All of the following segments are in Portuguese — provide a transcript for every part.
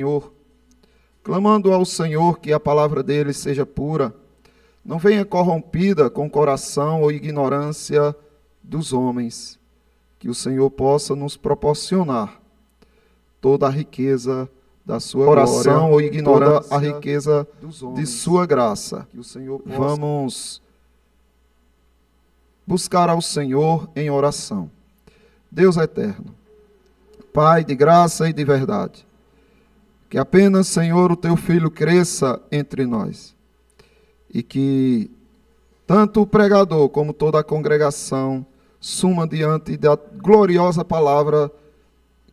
Senhor, clamando ao Senhor que a palavra dele seja pura, não venha corrompida com coração ou ignorância dos homens, que o Senhor possa nos proporcionar toda a riqueza da sua Coração glória, ou ignorância toda a riqueza dos de homens. sua graça. Que o Senhor possa... Vamos buscar ao Senhor em oração. Deus eterno, Pai de graça e de verdade, que apenas, Senhor, o Teu Filho cresça entre nós e que tanto o pregador como toda a congregação suma diante da gloriosa palavra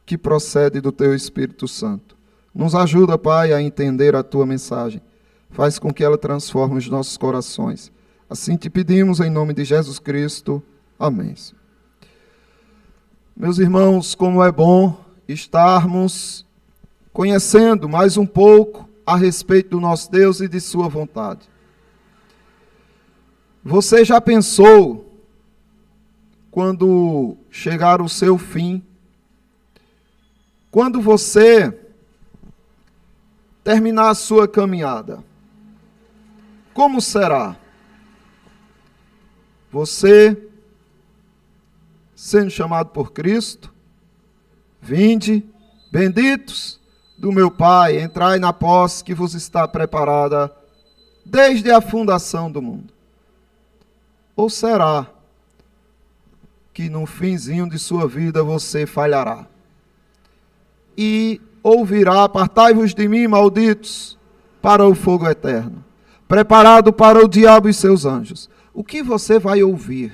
que procede do Teu Espírito Santo. Nos ajuda, Pai, a entender a Tua mensagem. Faz com que ela transforme os nossos corações. Assim te pedimos em nome de Jesus Cristo. Amém. Meus irmãos, como é bom estarmos conhecendo mais um pouco a respeito do nosso Deus e de sua vontade. Você já pensou, quando chegar o seu fim, quando você terminar a sua caminhada, como será? Você sendo chamado por Cristo, vinde, benditos do meu Pai, entrai na posse que vos está preparada desde a fundação do mundo. Ou será que no finzinho de sua vida você falhará? E ouvirá: apartai-vos de mim, malditos, para o fogo eterno, preparado para o diabo e seus anjos. O que você vai ouvir?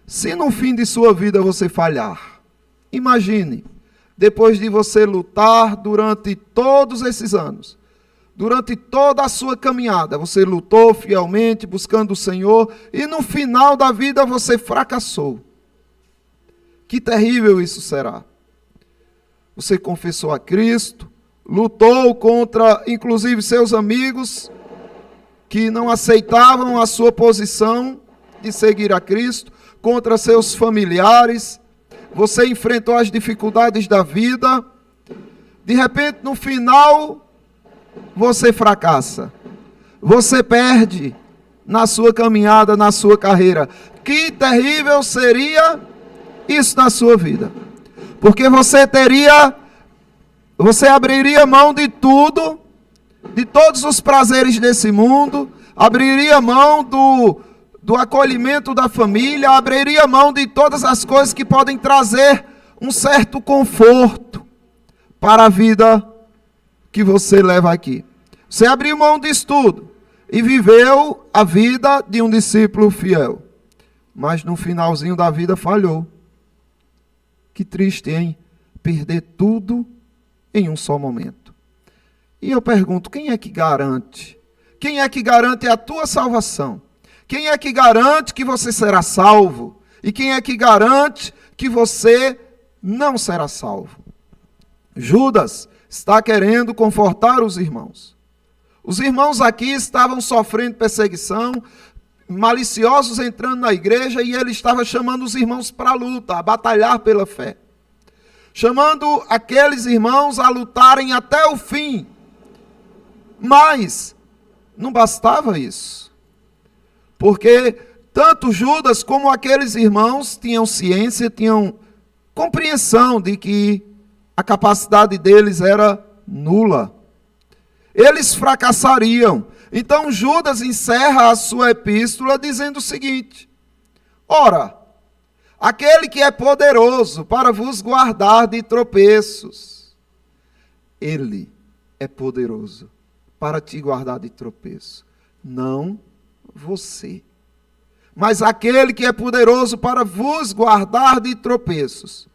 Se no fim de sua vida você falhar, imagine, depois de você lutar durante todos esses anos, durante toda a sua caminhada, você lutou fielmente, buscando o Senhor, e no final da vida você fracassou. Que terrível isso será. Você confessou a Cristo, lutou contra, inclusive, seus amigos, que não aceitavam a sua posição de seguir a Cristo, contra seus familiares, você enfrentou as dificuldades da vida, de repente, no final, você fracassa, você perde na sua caminhada, na sua carreira. Que terrível seria isso na sua vida, porque você abriria mão de tudo, de todos os prazeres desse mundo, abriria mão do acolhimento da família, abriria mão de todas as coisas que podem trazer um certo conforto para a vida que você leva aqui. Você abriu mão disso tudo e viveu a vida de um discípulo fiel, mas no finalzinho da vida falhou. Que triste, hein? Perder tudo em um só momento. E eu pergunto, quem é que garante? Quem é que garante a tua salvação? Quem é que garante que você será salvo? E quem é que garante que você não será salvo? Judas está querendo confortar os irmãos. Os irmãos aqui estavam sofrendo perseguição, maliciosos entrando na igreja, e ele estava chamando os irmãos para a luta, a batalhar pela fé. Chamando aqueles irmãos a lutarem até o fim. Mas não bastava isso. Porque tanto Judas como aqueles irmãos tinham ciência, tinham compreensão de que a capacidade deles era nula. Eles fracassariam. Então Judas encerra a sua epístola dizendo o seguinte: ora, aquele que é poderoso para vos guardar de tropeços, ele é poderoso para te guardar de tropeço, não você, mas aquele que é poderoso para vos guardar de tropeços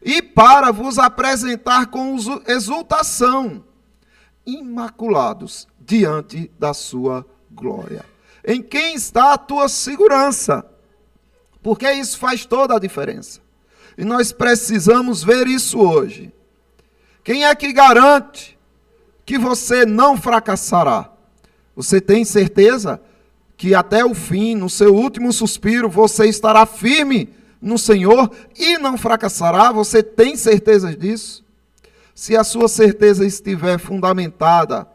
e para vos apresentar com exultação, imaculados diante da sua glória. Em quem está a tua segurança? Porque isso faz toda a diferença. E nós precisamos ver isso hoje. Quem é que garante que você não fracassará? Você tem certeza que até o fim, no seu último suspiro, você estará firme no Senhor e não fracassará? Você tem certeza disso? se a sua certeza estiver fundamentada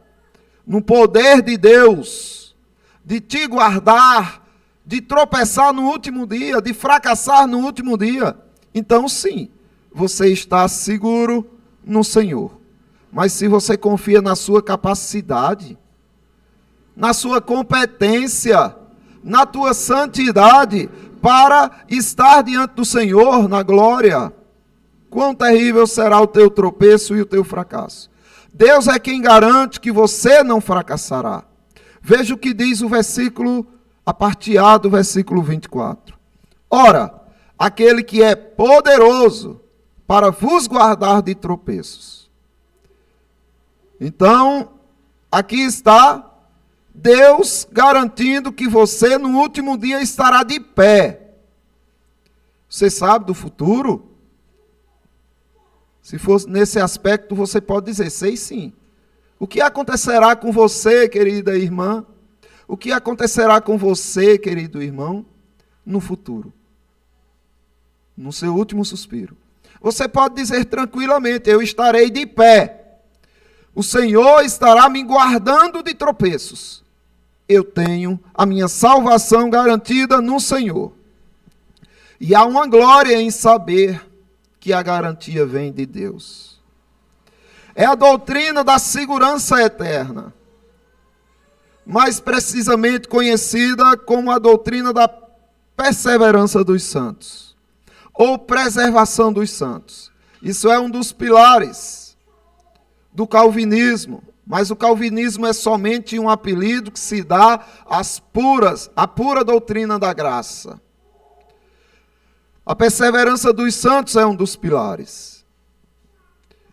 no poder de Deus, de te guardar, de tropeçar no último dia, de fracassar no último dia, então sim, você está seguro no Senhor. Mas se você confia na sua capacidade, na sua competência, na tua santidade, para estar diante do Senhor na glória, quão terrível será o teu tropeço e o teu fracasso. Deus é quem garante que você não fracassará. Veja o que diz o versículo, a parte A do versículo 24. Ora, aquele que é poderoso para vos guardar de tropeços. Então, aqui está Deus garantindo que você no último dia estará de pé. Você sabe do futuro? Se for nesse aspecto, você pode dizer, sei sim. O que acontecerá com você, querida irmã? O que acontecerá com você, querido irmão, no futuro? No seu último suspiro. Você pode dizer tranquilamente, eu estarei de pé. O Senhor estará me guardando de tropeços. Eu tenho a minha salvação garantida no Senhor. E há uma glória em saber que a garantia vem de Deus. É a doutrina da segurança eterna, mais precisamente conhecida como a doutrina da perseverança dos santos, ou preservação dos santos. Isso é um dos pilares do calvinismo, mas o calvinismo é somente um apelido que se dá à pura doutrina da graça. A perseverança dos santos é um dos pilares.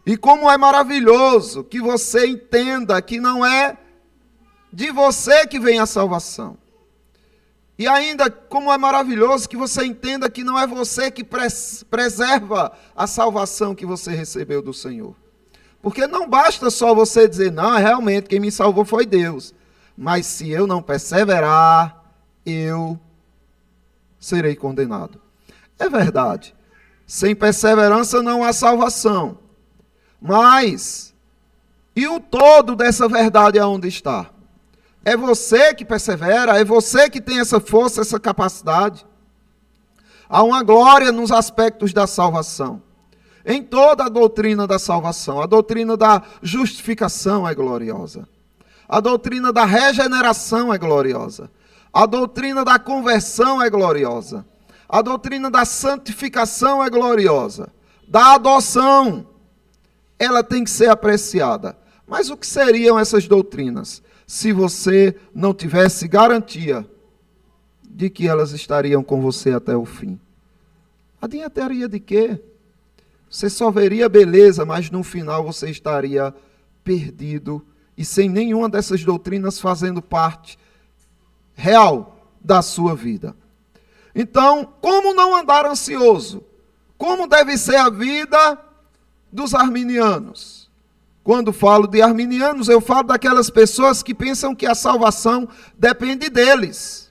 E como é maravilhoso que você entenda que não é de você que vem a salvação. E ainda como é maravilhoso que você entenda que não é você que preserva a salvação que você recebeu do Senhor. Porque não basta só você dizer, não, realmente quem me salvou foi Deus. Mas se eu não perseverar, eu serei condenado. É verdade. Sem perseverança não há salvação. Mas, e o todo dessa verdade aonde está? É você que persevera, é você que tem essa força, essa capacidade. Há uma glória nos aspectos da salvação. Em toda a doutrina da salvação, a doutrina da justificação é gloriosa. A doutrina da regeneração é gloriosa. A doutrina da conversão é gloriosa. A doutrina da santificação é gloriosa. Da adoção, ela tem que ser apreciada. Mas o que seriam essas doutrinas se você não tivesse garantia de que elas estariam com você até o fim? Adiantaria de quê? Você só veria beleza, mas no final você estaria perdido e sem nenhuma dessas doutrinas fazendo parte real da sua vida. Então, como não andar ansioso? Como deve ser a vida dos arminianos? Quando falo de arminianos, eu falo daquelas pessoas que pensam que a salvação depende deles,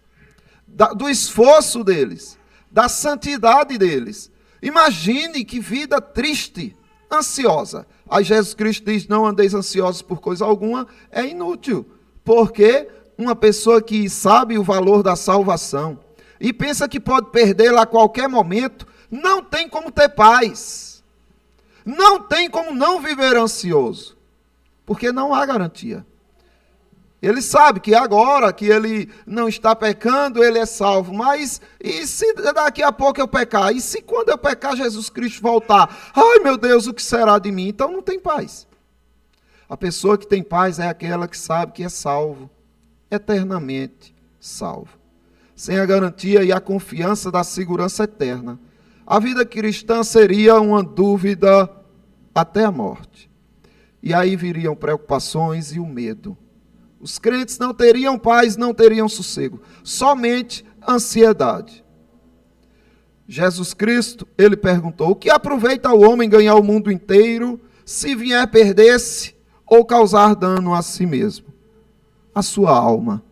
do esforço deles, da santidade deles. Imagine que vida triste, ansiosa. Aí Jesus Cristo diz, não andeis ansiosos por coisa alguma, é inútil. Porque uma pessoa que sabe o valor da salvação e pensa que pode perdê-la a qualquer momento, não tem como ter paz. Não tem como não viver ansioso. Porque não há garantia. Ele sabe que agora que ele não está pecando, ele é salvo. Mas e se daqui a pouco eu pecar? E se quando eu pecar Jesus Cristo voltar? Ai meu Deus, o que será de mim? Então não tem paz. A pessoa que tem paz é aquela que sabe que é salvo. Eternamente salvo. Sem a garantia e a confiança da segurança eterna, a vida cristã seria uma dúvida até a morte. E aí viriam preocupações e o medo. Os crentes não teriam paz, não teriam sossego, somente ansiedade. Jesus Cristo, ele perguntou, o que aproveita o homem ganhar o mundo inteiro, se vier perder-se ou causar dano a si mesmo? A sua alma.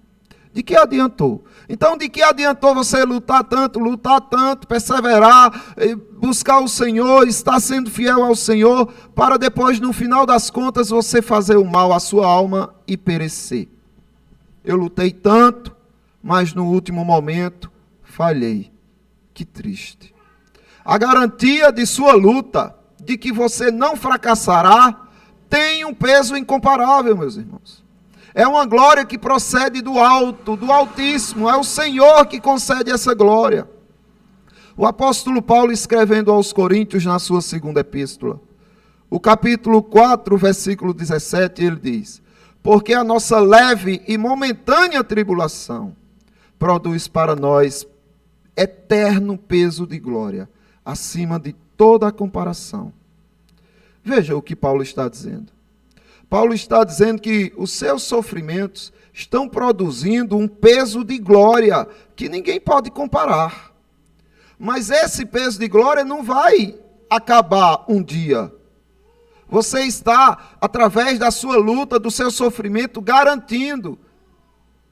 De que adiantou? Então, de que adiantou você lutar tanto, perseverar, buscar o Senhor, estar sendo fiel ao Senhor, para depois, no final das contas, você fazer o mal à sua alma e perecer? Eu lutei tanto, mas no último momento falhei. Que triste. A garantia de sua luta, de que você não fracassará, tem um peso incomparável, meus irmãos. É uma glória que procede do alto, do Altíssimo. É o Senhor que concede essa glória. O apóstolo Paulo, escrevendo aos Coríntios, na sua segunda epístola, o capítulo 4, versículo 17, ele diz: porque a nossa leve e momentânea tribulação produz para nós eterno peso de glória, acima de toda a comparação. Veja o que Paulo está dizendo. Paulo está dizendo que os seus sofrimentos estão produzindo um peso de glória que ninguém pode comparar. Mas esse peso de glória não vai acabar um dia. Você está, através da sua luta, do seu sofrimento, garantindo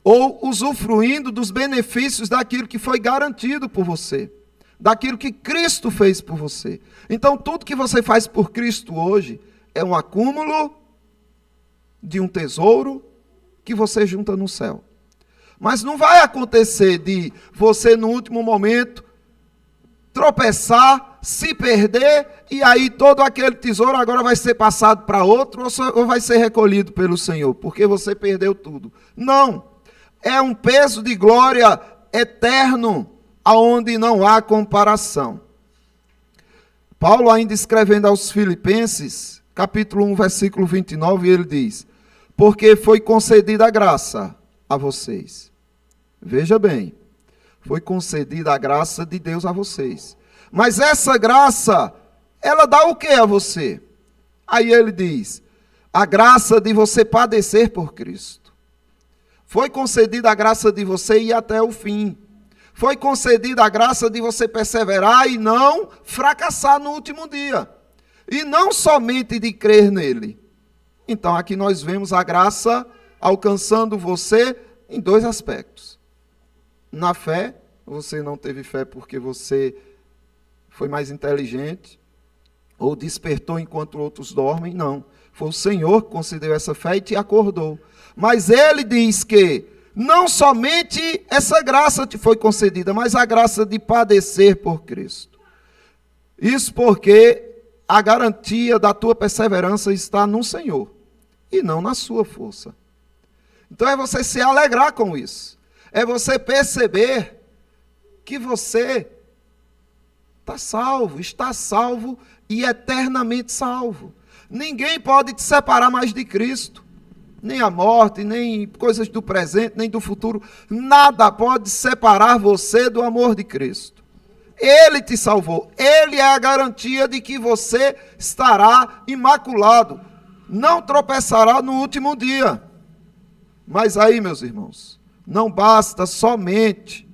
ou usufruindo dos benefícios daquilo que foi garantido por você, daquilo que Cristo fez por você. Então, tudo que você faz por Cristo hoje é um acúmulo de um tesouro que você junta no céu. Mas não vai acontecer de você, no último momento, tropeçar, se perder, e aí todo aquele tesouro agora vai ser passado para outro, ou vai ser recolhido pelo Senhor, porque você perdeu tudo. Não. É um peso de glória eterno, aonde não há comparação. Paulo, ainda escrevendo aos Filipenses, capítulo 1, versículo 29, ele diz: porque foi concedida a graça a vocês. Veja bem, foi concedida a graça de Deus a vocês. Mas essa graça, ela dá o que a você? Aí ele diz: a graça de você padecer por Cristo. Foi concedida a graça de você ir até o fim. Foi concedida a graça de você perseverar e não fracassar no último dia. E não somente de crer nele. Então, aqui nós vemos a graça alcançando você em dois aspectos. Na fé, você não teve fé porque você foi mais inteligente, ou despertou enquanto outros dormem, não. Foi o Senhor que concedeu essa fé e te acordou. Mas ele diz que não somente essa graça te foi concedida, mas a graça de padecer por Cristo. Isso porque a garantia da tua perseverança está no Senhor e não na sua força. Então é você se alegrar com isso. É você perceber que você está salvo e eternamente salvo. Ninguém pode te separar mais de Cristo. Nem a morte, nem coisas do presente, nem do futuro. Nada pode separar você do amor de Cristo. Ele te salvou. Ele é a garantia de que você estará imaculado. Não tropeçará no último dia. Mas aí, meus irmãos, não basta somente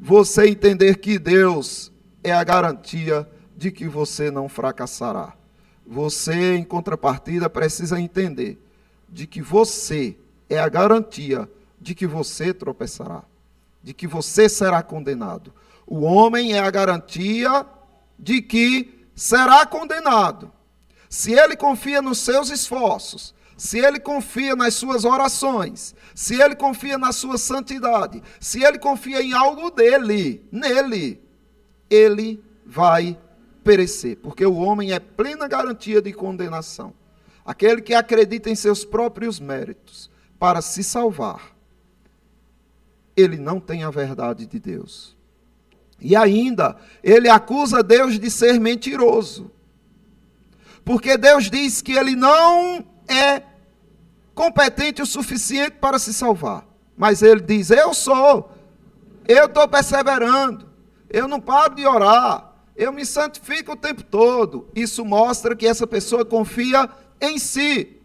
você entender que Deus é a garantia de que você não fracassará. Você, em contrapartida, precisa entender de que você é a garantia de que você tropeçará, de que você será condenado. O homem é a garantia de que será condenado. Se ele confia nos seus esforços, se ele confia nas suas orações, se ele confia na sua santidade, se ele confia em algo dele, nele, ele vai perecer, porque o homem é plena garantia de condenação. Aquele que acredita em seus próprios méritos para se salvar, ele não tem a verdade de Deus. E ainda, ele acusa Deus de ser mentiroso. Porque Deus diz que ele não é competente o suficiente para se salvar. Mas ele diz: eu estou perseverando, eu não paro de orar, eu me santifico o tempo todo. Isso mostra que essa pessoa confia em si.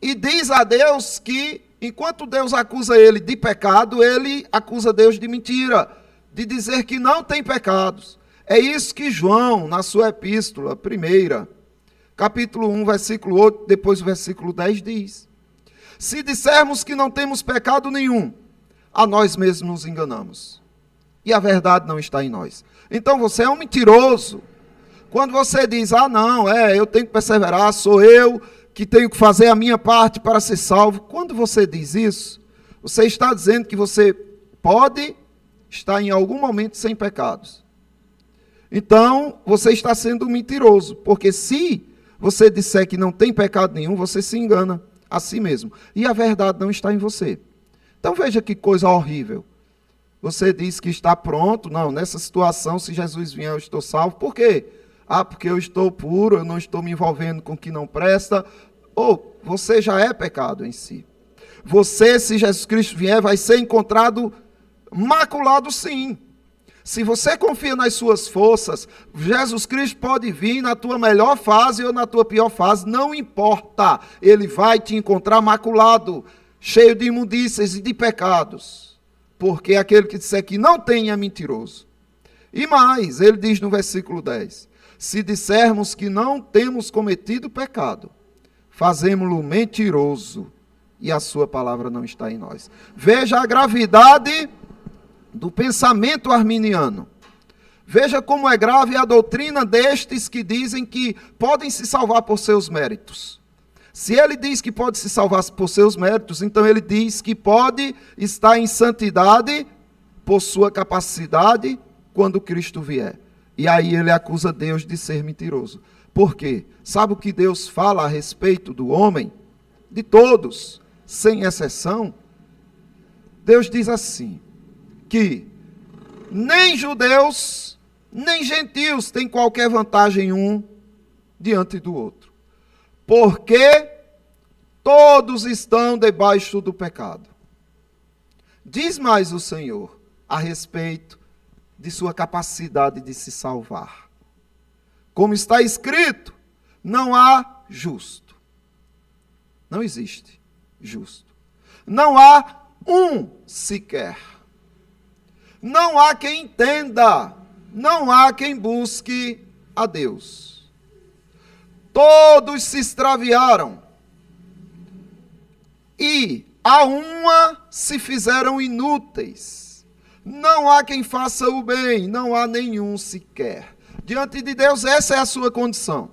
E diz a Deus que, enquanto Deus acusa ele de pecado, ele acusa Deus de mentira, de dizer que não tem pecados. É isso que João, na sua epístola, primeira, capítulo 1, versículo 8, depois o versículo 10 diz: se dissermos que não temos pecado nenhum, a nós mesmos nos enganamos. E a verdade não está em nós. Então você é um mentiroso. Quando você diz, não, eu tenho que perseverar, sou eu que tenho que fazer a minha parte para ser salvo. Quando você diz isso, você está dizendo que você pode estar em algum momento sem pecados. Então, você está sendo um mentiroso, porque se você disser que não tem pecado nenhum, você se engana a si mesmo. E a verdade não está em você. Então veja que coisa horrível. Você diz que está pronto, não, nessa situação, se Jesus vier, eu estou salvo. Por quê? Porque eu estou puro, eu não estou me envolvendo com o que não presta. Ou você já é pecado em si. Você, se Jesus Cristo vier, vai ser encontrado maculado sim. Se você confia nas suas forças, Jesus Cristo pode vir na tua melhor fase ou na tua pior fase, não importa. Ele vai te encontrar maculado, cheio de imundícias e de pecados. Porque aquele que disser que não tem é mentiroso. E mais, ele diz no versículo 10, se dissermos que não temos cometido pecado, fazemo-lo mentiroso e a sua palavra não está em nós. Veja a gravidade do pensamento arminiano. Veja como é grave a doutrina destes que dizem que podem se salvar por seus méritos. Se ele diz que pode se salvar por seus méritos, então ele diz que pode estar em santidade por sua capacidade quando Cristo vier. E aí ele acusa Deus de ser mentiroso. Por quê? Sabe o que Deus fala a respeito do homem? De todos, sem exceção. Deus diz assim, que nem judeus, nem gentios têm qualquer vantagem um diante do outro. Porque todos estão debaixo do pecado. Diz mais o Senhor a respeito de sua capacidade de se salvar. Como está escrito, não há justo. Não existe justo. Não há um sequer. Não há quem entenda, não há quem busque a Deus. Todos se extraviaram e a uma se fizeram inúteis. Não há quem faça o bem, não há nenhum sequer. Diante de Deus, essa é a sua condição.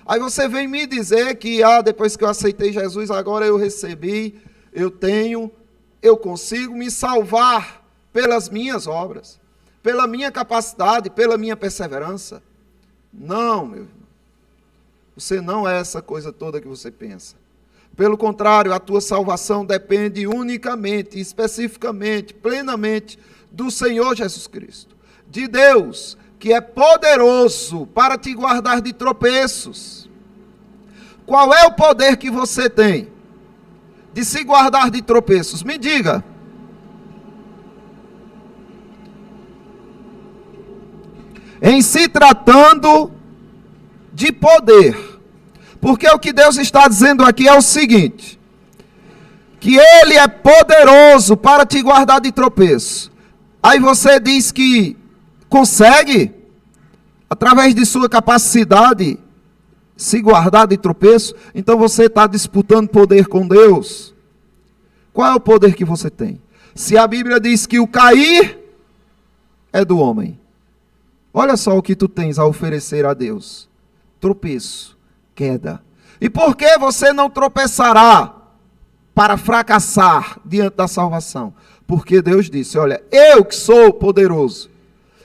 Aí você vem me dizer que, depois que eu aceitei Jesus, agora eu recebi, eu consigo me salvar pelas minhas obras, pela minha capacidade, pela minha perseverança. Não, meu irmão. Você não é essa coisa toda que você pensa. Pelo contrário, a tua salvação depende unicamente, especificamente, plenamente do Senhor Jesus Cristo. De Deus, que é poderoso para te guardar de tropeços. Qual é o poder que você tem de se guardar de tropeços? Me diga. Em se tratando de poder. Porque o que Deus está dizendo aqui é o seguinte, que Ele é poderoso para te guardar de tropeço. Aí você diz que consegue, através de sua capacidade, se guardar de tropeço. Então você está disputando poder com Deus. Qual é o poder que você tem? Se a Bíblia diz que o cair é do homem. Olha só o que tu tens a oferecer a Deus. Tropeço, queda. E por que você não tropeçará para fracassar diante da salvação? Porque Deus disse, olha, eu que sou poderoso,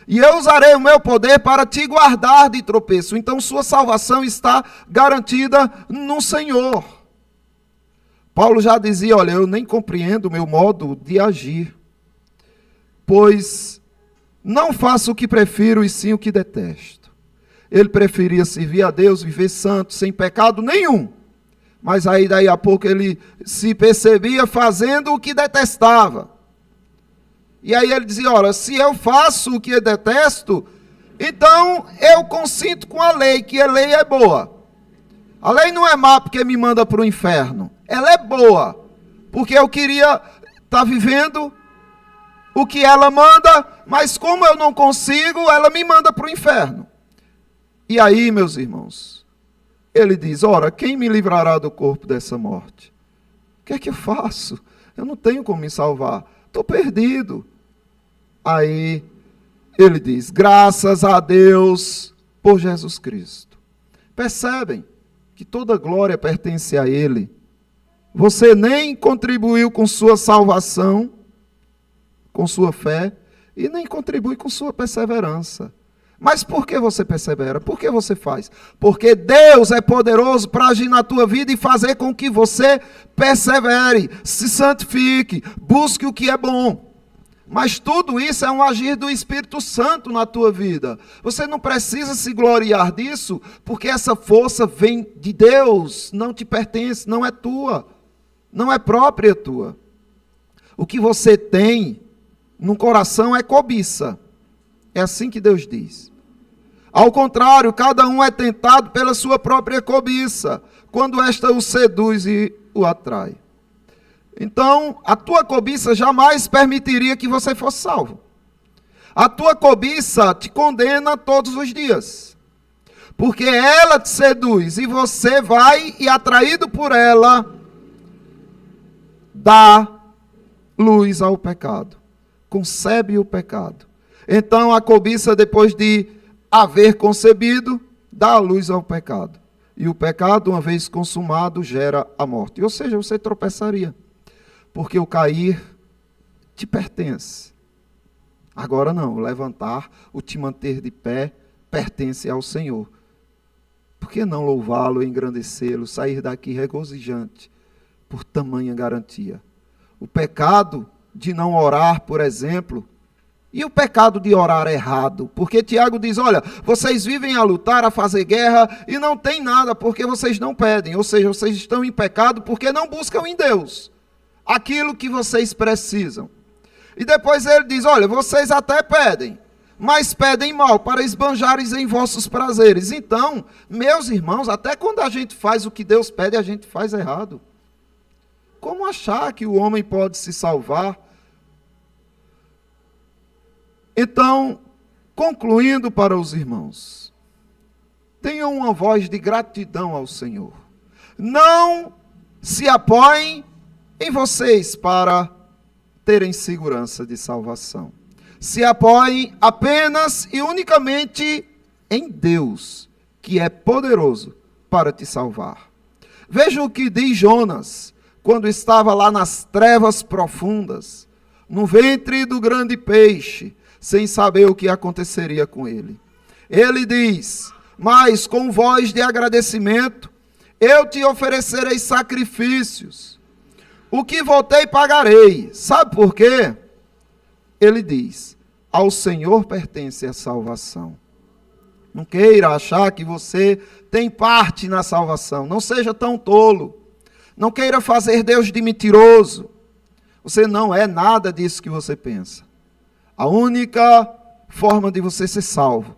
e eu usarei o meu poder para te guardar de tropeço. Então sua salvação está garantida no Senhor. Paulo já dizia, olha, eu nem compreendo o meu modo de agir, pois não faço o que prefiro e sim o que detesto. Ele preferia servir a Deus, viver santo, sem pecado nenhum. Mas aí daí a pouco ele se percebia fazendo o que detestava. E aí ele dizia, olha, se eu faço o que eu detesto, então eu consinto com a lei, que a lei é boa. A lei não é má porque me manda para o inferno. Ela é boa, porque eu queria estar vivendo o que ela manda, mas como eu não consigo, ela me manda para o inferno. E aí, meus irmãos, ele diz, ora, quem me livrará do corpo dessa morte? O que é que eu faço? Eu não tenho como me salvar. estou perdido. Aí ele diz, graças a Deus por Jesus Cristo. Percebem que toda glória pertence a Ele. Você nem contribuiu com sua salvação, com sua fé, e nem contribui com sua perseverança. Mas por que você persevera? Por que você faz? Porque Deus é poderoso para agir na tua vida e fazer com que você persevere, se santifique, busque o que é bom. Mas tudo isso é um agir do Espírito Santo na tua vida. Você não precisa se gloriar disso, porque essa força vem de Deus, não te pertence, não é tua, não é própria tua. O que você tem no coração é cobiça. É assim que Deus diz. Ao contrário, cada um é tentado pela sua própria cobiça, quando esta o seduz e o atrai. Então, a tua cobiça jamais permitiria que você fosse salvo. A tua cobiça te condena todos os dias. Porque ela te seduz e você vai e, atraído por ela, dá luz ao pecado. Concebe o pecado. Então a cobiça, depois de haver concebido, dá a luz ao pecado. E o pecado, uma vez consumado, gera a morte. Ou seja, você tropeçaria. Porque o cair te pertence. Agora não, o levantar, o te manter de pé, pertence ao Senhor. Por que não louvá-lo, engrandecê-lo, sair daqui regozijante por tamanha garantia? O pecado de não orar, por exemplo, e o pecado de orar errado, porque Tiago diz, olha, vocês vivem a lutar, a fazer guerra, e não tem nada, porque vocês não pedem, ou seja, vocês estão em pecado, porque não buscam em Deus aquilo que vocês precisam. E depois ele diz, olha, vocês até pedem, mas pedem mal, para esbanjares em vossos prazeres. Então, meus irmãos, até quando a gente faz o que Deus pede, a gente faz errado. Como achar que o homem pode se salvar? Então, concluindo para os irmãos, tenham uma voz de gratidão ao Senhor. Não se apoiem em vocês para terem segurança de salvação. Se apoiem apenas e unicamente em Deus, que é poderoso para te salvar. Veja o que diz Jonas, quando estava lá nas trevas profundas, no ventre do grande peixe, sem saber o que aconteceria com ele. Ele diz, mas com voz de agradecimento, eu te oferecerei sacrifícios. O que votei pagarei. Sabe por quê? Ele diz, ao Senhor pertence a salvação. Não queira achar que você tem parte na salvação. Não seja tão tolo. Não queira fazer Deus de mentiroso. Você não é nada disso que você pensa. A única forma de você ser salvo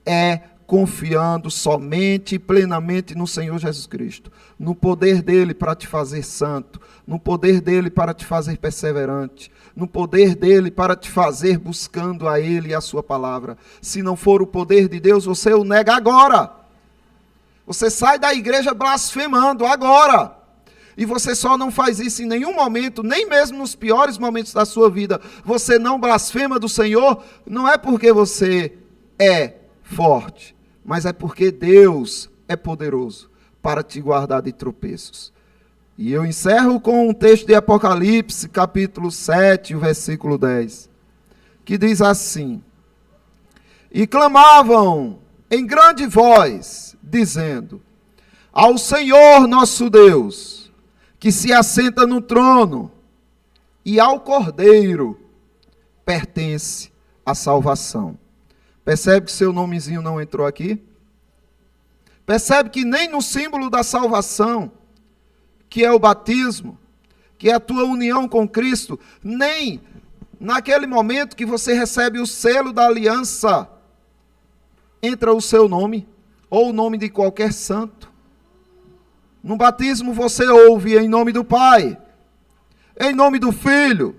é confiando somente e plenamente no Senhor Jesus Cristo, no poder dele para te fazer santo, no poder dele para te fazer perseverante, no poder dele para te fazer buscando a ele e a sua palavra. Se não for o poder de Deus, você o nega agora. Você sai da igreja blasfemando agora. E você só não faz isso em nenhum momento, nem mesmo nos piores momentos da sua vida. Você não blasfema do Senhor, não é porque você é forte, mas é porque Deus é poderoso para te guardar de tropeços. E eu encerro com um texto de Apocalipse, capítulo 7, versículo 10, que diz assim, e clamavam em grande voz, dizendo, ao Senhor nosso Deus, que se assenta no trono, e ao Cordeiro pertence a salvação. Percebe que seu nomezinho não entrou aqui? Percebe que nem no símbolo da salvação, que é o batismo, que é a tua união com Cristo, nem naquele momento que você recebe o selo da aliança, entra o seu nome, ou o nome de qualquer santo. No batismo você ouve em nome do Pai, em nome do Filho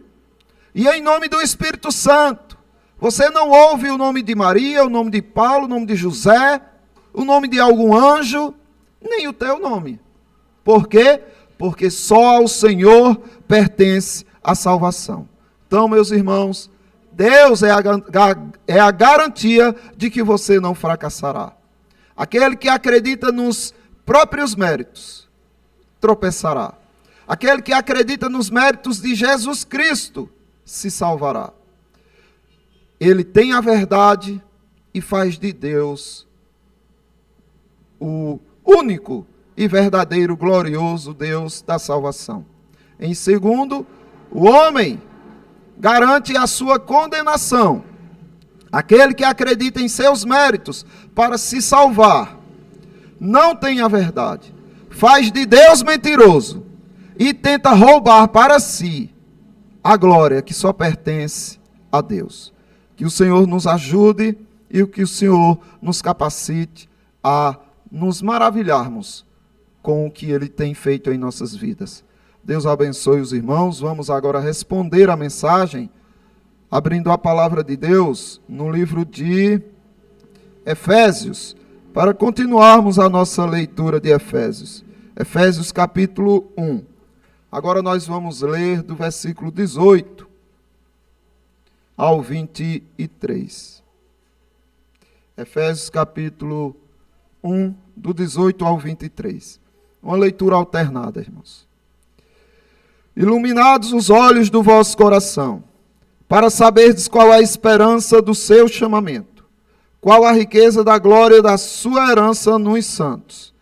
e em nome do Espírito Santo. Você não ouve o nome de Maria, o nome de Paulo, o nome de José, o nome de algum anjo, nem o teu nome. Por quê? Porque só ao Senhor pertence a salvação. Então, meus irmãos, Deus é a garantia de que você não fracassará. Aquele que acredita nos próprios méritos, tropeçará. Aquele que acredita nos méritos de Jesus Cristo, se salvará. Ele tem a verdade e faz de Deus o único e verdadeiro glorioso Deus da salvação. Em segundo, o homem garante a sua condenação. Aquele que acredita em seus méritos para se salvar, não tem a verdade, faz de Deus mentiroso e tenta roubar para si a glória que só pertence a Deus. Que o Senhor nos ajude e que o Senhor nos capacite a nos maravilharmos com o que Ele tem feito em nossas vidas. Deus abençoe os irmãos. Vamos agora responder a mensagem, abrindo a palavra de Deus no livro de Efésios, para continuarmos a nossa leitura de Efésios. Efésios capítulo 1. Agora nós vamos ler do versículo 18 ao 23. Efésios capítulo 1, do 18 ao 23. Uma leitura alternada, irmãos. Iluminados os olhos do vosso coração, para saberdes qual a esperança do seu chamamento, qual a riqueza da glória da sua herança nos santos,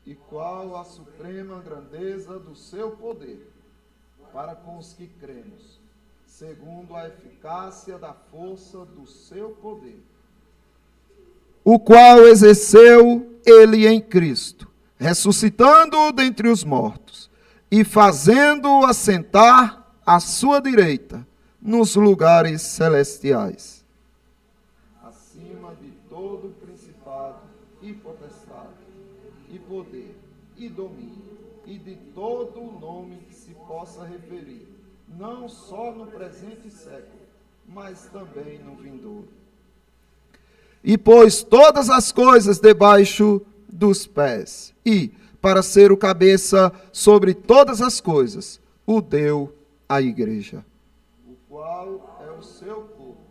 e qual a suprema grandeza do seu poder, para com os que cremos, segundo a eficácia da força do seu poder, o qual exerceu ele em Cristo, ressuscitando-o dentre os mortos, e fazendo-o assentar à sua direita, nos lugares celestiais, acima de todo principado e potestade, e poder, e domínio, e de todo o nome que se possa referir, não só no presente século, mas também no vindouro. E pôs todas as coisas debaixo dos pés, e, para ser o cabeça sobre todas as coisas, o deu à igreja, o qual é o seu corpo,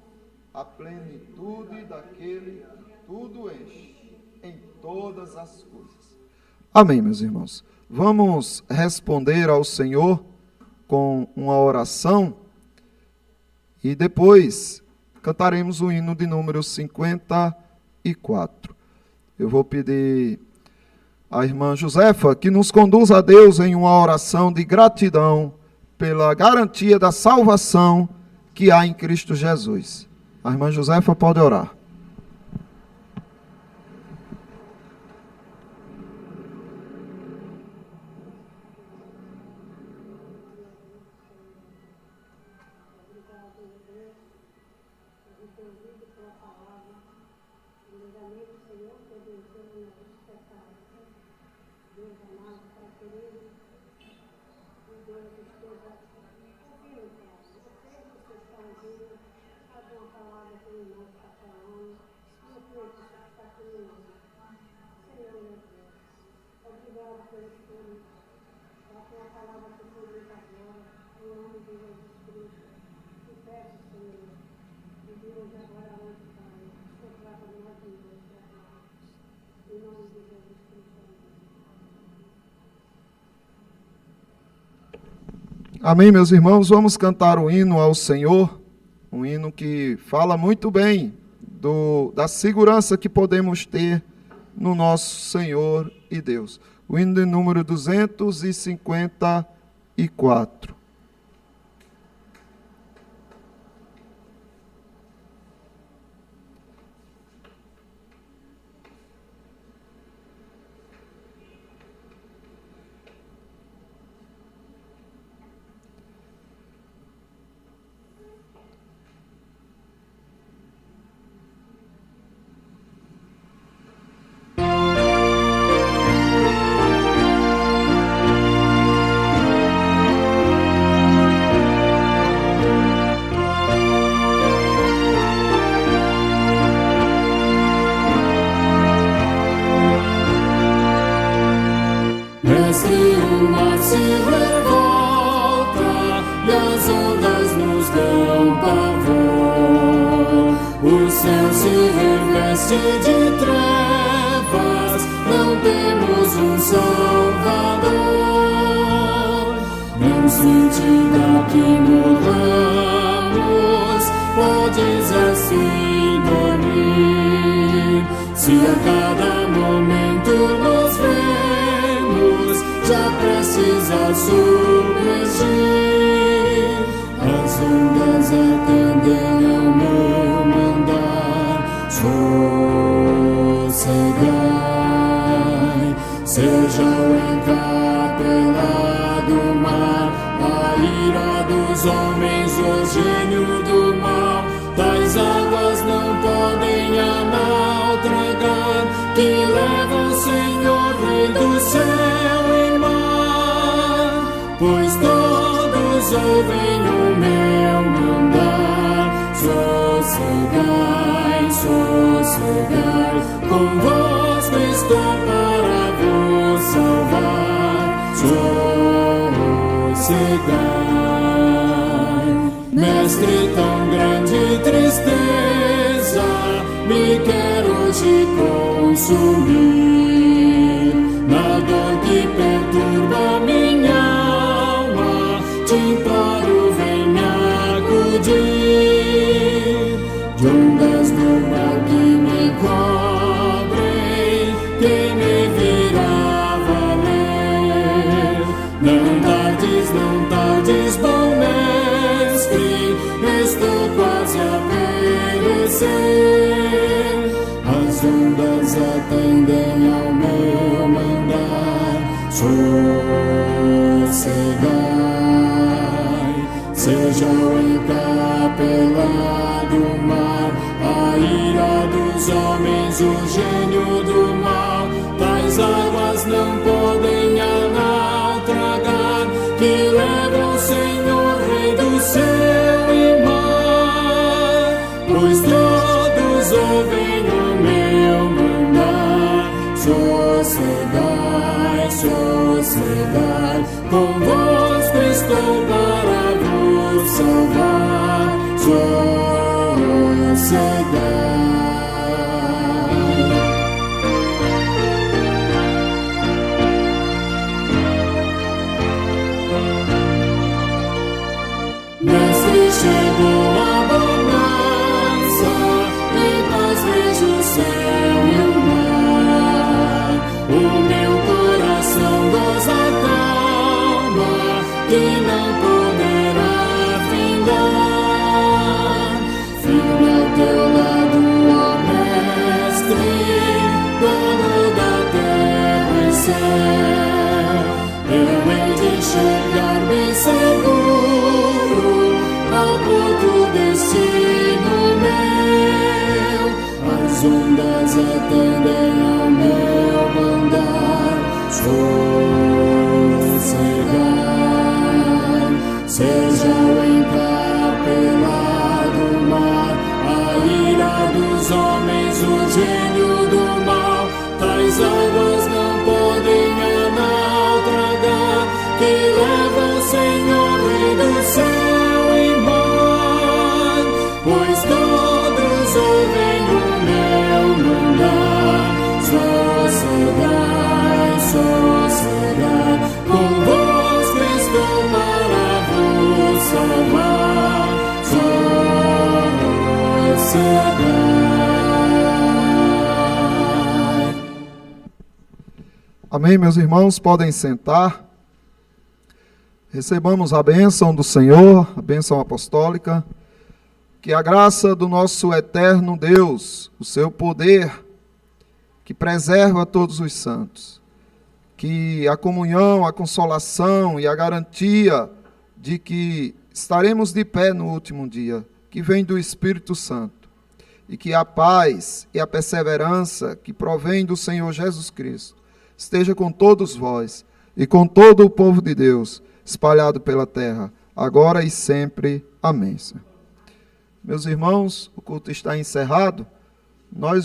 a plenitude daquele que tudo enche, em todas as coisas. Amém, meus irmãos. Vamos responder ao Senhor com uma oração e depois cantaremos o hino de número 54. Eu vou pedir à irmã Josefa que nos conduza a Deus em uma oração de gratidão pela garantia da salvação que há em Cristo Jesus. A irmã Josefa pode orar. Amém, meus irmãos? Vamos cantar o hino ao Senhor, um hino que fala muito bem da segurança que podemos ter no nosso Senhor e Deus. O hino de número 254. Mestre, o mar se revolta e as ondas nos pavor. O céu se reveste de trevas, não temos um Salvador. Não se diga que morramos, podes assim dormir. Se a cada momento nos vemos, já precisa submergir. As ondas atendem ao meu mandar, sossegai. Seja o encapelado mar, a ira dos homens, o gênio do mal. Tais águas não podem a nau tragar, que leva o Senhor, Rei do céu e mar. Pois todos ouvem o meu mandar, sossegai, sossegai. Convosco estou para vos salvar, sossegai. Mestre, tão grande tristeza me quer hoje consumir. Na dor que perturba minha alma, te imploro, vem me acudir. De ondas do mar que me cobrem, quem me virá valer? Não tardes, bom mestre, estou quase a perecer. As ondas atendem ao meu mandar, sossegai. Seja o encapelado mar, a ira dos homens, o gênio do mal. Tais águas não podem a nau tragar, que leva o Senhor, Rei do céu e mar. Pois todos ouvem o meu mandar, sossegai, sossegai. Convosco estou para vos salvar, sossegai. Mestre, chegou a bonança, e paz vejo o céu e o mar. O meu coração goza calma, que não poderá findar. Firme ao teu lado, ó Mestre, dono da terra e céu. Eu hei de chegar bem seguro ao porto destino meu. As ondas atendem ao meu mandar, sossegai. Seja o encapelado mar, a ira dos homens, o gênio do mal. Tais águas não podem a nau tragar, que leva o Senhor, Rei do céu e mar. Pois todos ouvem o meu mandar, sossegai, sossegai. Convosco estou para vos salvar, sossegai. Amém, meus irmãos, podem sentar. Recebamos a bênção do Senhor, a bênção apostólica. Que a graça do nosso eterno Deus, o seu poder, que preserva todos os santos, que a comunhão, a consolação e a garantia de que estaremos de pé no último dia, que vem do Espírito Santo, e que a paz e a perseverança que provém do Senhor Jesus Cristo esteja com todos vós e com todo o povo de Deus espalhado pela terra, agora e sempre. Amém, Senhor. Meus irmãos, o culto está encerrado. Nós